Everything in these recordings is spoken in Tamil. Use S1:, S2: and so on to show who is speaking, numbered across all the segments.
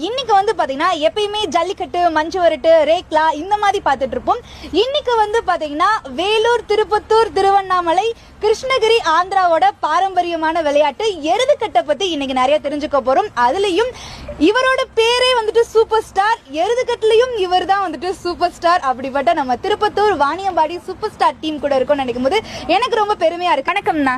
S1: இன்னைக்கு வந்து பாத்தீங்கன்னா எப்பயுமே ஜல்லிக்கட்டு, மஞ்சு வரட்டு, ரேக்லா இந்த மாதிரி பார்த்துட்டு இருப்போம். இன்னைக்கு வந்து பாத்தீங்கன்னா வேலூர், திருப்பத்தூர், திருவண்ணாமலை, கிருஷ்ணகிரி, ஆந்திராவோட பாரம்பரியமான விளையாட்டு எருதுக்கட்டை பத்தி இன்னைக்கு நிறைய தெரிஞ்சுக்க போறோம். அதுலயும் இவரோட பேரே வந்துட்டு சூப்பர் ஸ்டார், எருதுக்கட்டுலயும் இவர் தான் வந்துட்டு சூப்பர் ஸ்டார். அப்படிப்பட்ட நம்ம Tirupattur Vaniyambadi super star team கூட இருக்கும் நினைக்கும் போது எனக்கு ரொம்ப பெருமையா இருக்கு. வணக்கம்ண்ணா.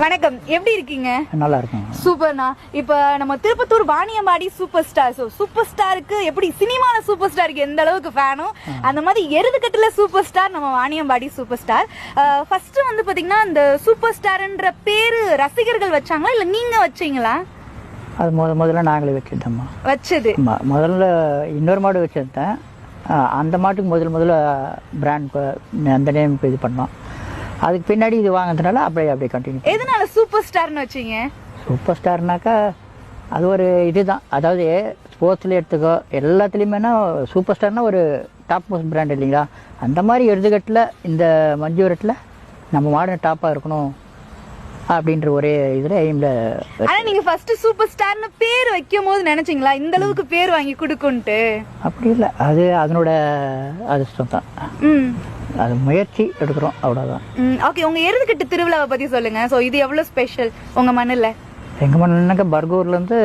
S1: வணக்கம், எப்படி இருக்கீங்க? நல்லா இருக்கேன். சூப்பர்ண்ணா. இப்ப நம்ம Tirupattur Vaniyambadi super star, super ஸ்டாருக்கு எப்படி சினிமால சூப்பர் ஸ்டாருக்கு எந்த அளவுக்கு ஃபேனோ அந்த மாதிரி எருதுக்கட்டுல சூப்பர் ஸ்டார் நம்ம வாணியம்பாடி சூப்பர் ஸ்டார். ஃபர்ஸ்ட் வந்து பாத்தீங்கன்னா இந்த சூப்பர் ஸ்டார்ன்ற பேரு ரசிகர்கள் வச்சாங்களா இல்ல நீங்க வச்சீங்களா?
S2: அது முதல்ல நாங்களே வச்சுட்டோம்மா.
S1: வச்சது
S2: முதல்ல இன்னொரு மாடு வச்சுருந்தேன். அந்த மாட்டுக்கு முதல்ல பிராண்ட் அந்த நேம் இது பண்ணோம். அதுக்கு பின்னாடி இது வாங்கினதுனால அப்படியே கண்டினியூ.
S1: எதனால சூப்பர் ஸ்டார்னு வச்சீங்க?
S2: சூப்பர் ஸ்டார்னாக்கா அது ஒரு இதுதான். அதாவது ஸ்போர்ட்ஸ்ல எடுத்துக்கோ எல்லாத்துலேயுமேனா சூப்பர் ஸ்டார்னா ஒரு டாப் மோஸ்ட் பிராண்ட் இல்லைங்களா? அந்த மாதிரி எருதுகட்டில் இந்த மஞ்சு வரட்டில் நம்ம மாடு டாப்பாக இருக்கணும் அப்படின்ற ஒரே இதில் எய்மில்.
S1: ஆனால் நீங்கள் ஃபர்ஸ்ட் சூப்பர் ஸ்டார்னு பேர் வைக்கும் போது நினச்சிங்களா இந்த அளவுக்கு பேர் வாங்கி கொடுக்குன்ட்டு?
S2: அப்படி இல்லை, அது அதனோட அதிர்ஷ்டம் தான். அது முயற்சி எடுக்கிறோம், அவ்வளோதான்.
S1: ஓகே, உங்கள் எருதுக்கட்டு திருவிழாவை பற்றி சொல்லுங்கள். ஸோ இது எவ்வளோ ஸ்பெஷல் உங்கள் மண்ணில்?
S2: எங்கள் மண்ணுனாக்கா பர்கூர்லேருந்து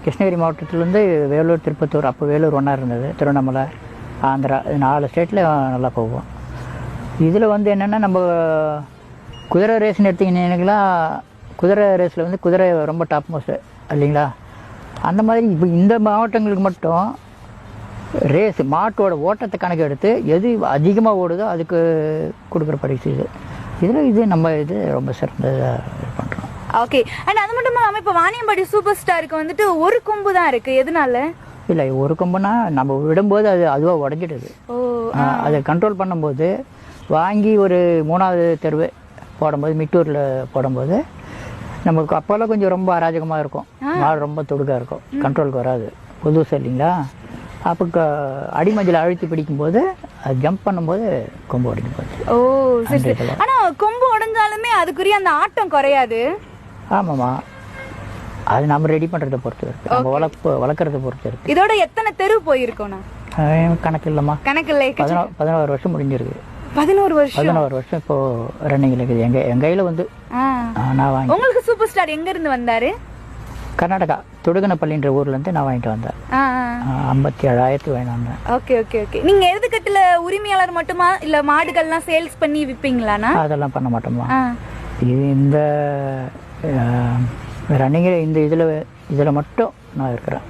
S2: கிருஷ்ணகிரி மாவட்டத்துலேருந்து வேலூர், திருப்பத்தூர், அப்போ வேலூர் ஒன்றா இருந்தது, திருவண்ணாமலை, ஆந்திரா, இது 4 ஸ்டேட்டில் நல்லா போவோம். இதில் வந்து என்னென்னா நம்ம குதிரை ரேஸ்ன்னு எடுத்திங்கன்னா குதிரை ரேஸில் வந்து குதிரை ரொம்ப டாப் மோஸ்ட் இல்லைங்களா? அந்த மாதிரி இப்போ இந்த மாவட்டங்களுக்கு மட்டும் ரேஸ் மாட்டோட ஓட்டத்தை கணக்கு எடுத்து எது அதிகமாக ஓடுதோ அதுக்கு கொடுக்குற பரிசு இது. இது நம்ம இது ரொம்ப சிறந்ததாக பண்ணுறோம்.
S1: ஓகே, அண்ட் அது மட்டும் இல்லாமல் இப்போ வாணியம்பாடி சூப்பர் ஸ்டாருக்கு வந்துட்டு ஒரு கொம்பு தான் இருக்குது. எதனால?
S2: இல்லை, ஒரு கொம்புனா நம்ம விடும்போது அதுவாக உடஞ்சிடுது. அதை கண்ட்ரோல் பண்ணும்போது வாங்கி ஒரு 3வது தெருவு போடும்போது, மிட்டூரில் போடும்போது நமக்கு அப்போல்லாம் கொஞ்சம் ரொம்ப அராஜகமாக இருக்கும், மாடு ரொம்ப தொடுக்காக இருக்கும், கண்ட்ரோலுக்கு வராது, புதுசு இல்லைங்களா? அப்போ அடிமஞ்சள் அழுத்தி பிடிக்கும்போது அது ஜம்ப் பண்ணும்போது கொம்பு உடைஞ்சு போச்சு.
S1: ஓ சரி. ஆனால் கொம்பு உடைஞ்சாலுமே அதுக்குரிய அந்த ஆட்டம் குறையாது.
S2: ஆமாம்மா, அது நம்ம ரெடி பண்ணுறதை பொறுத்து இருக்கு, நம்ம வளர்க்குறத பொறுத்து இருக்கு.
S1: இதோட எத்தனை தெரு போயிருக்கோண்ணா?
S2: கணக்கு இல்லைம்மா,
S1: கணக்கு இல்லை.
S2: 11 வருஷம் முடிஞ்சிருக்கு.
S1: 11 வருஷம்
S2: இப்போ ரன்னிங் இருக்குது. எங்க கையில வந்து நான் வாங்கி.
S1: உங்களுக்கு சூப்பர் ஸ்டார் எங்க இருந்து வந்தாரு?
S2: கர்நாடகா துடுகனப்பள்ளின்ற ஊர்ல இருந்து நான் வாங்கிட்டு வந்தேன். 57,000 வாங்கிட்டு வந்தேன்.
S1: Okay okay okay. நீங்க எருதுக்கட்டுல உரிமையாளர் மட்டுமா இல்ல மாடுகள்லாம் சேல்ஸ் பண்ணி விப்பீங்களானா?
S2: அதெல்லாம் பண்ண மாட்டோமா. இந்த ரன்னிங் இந்த இதுல மட்டும் நான் இருக்கிறேன்.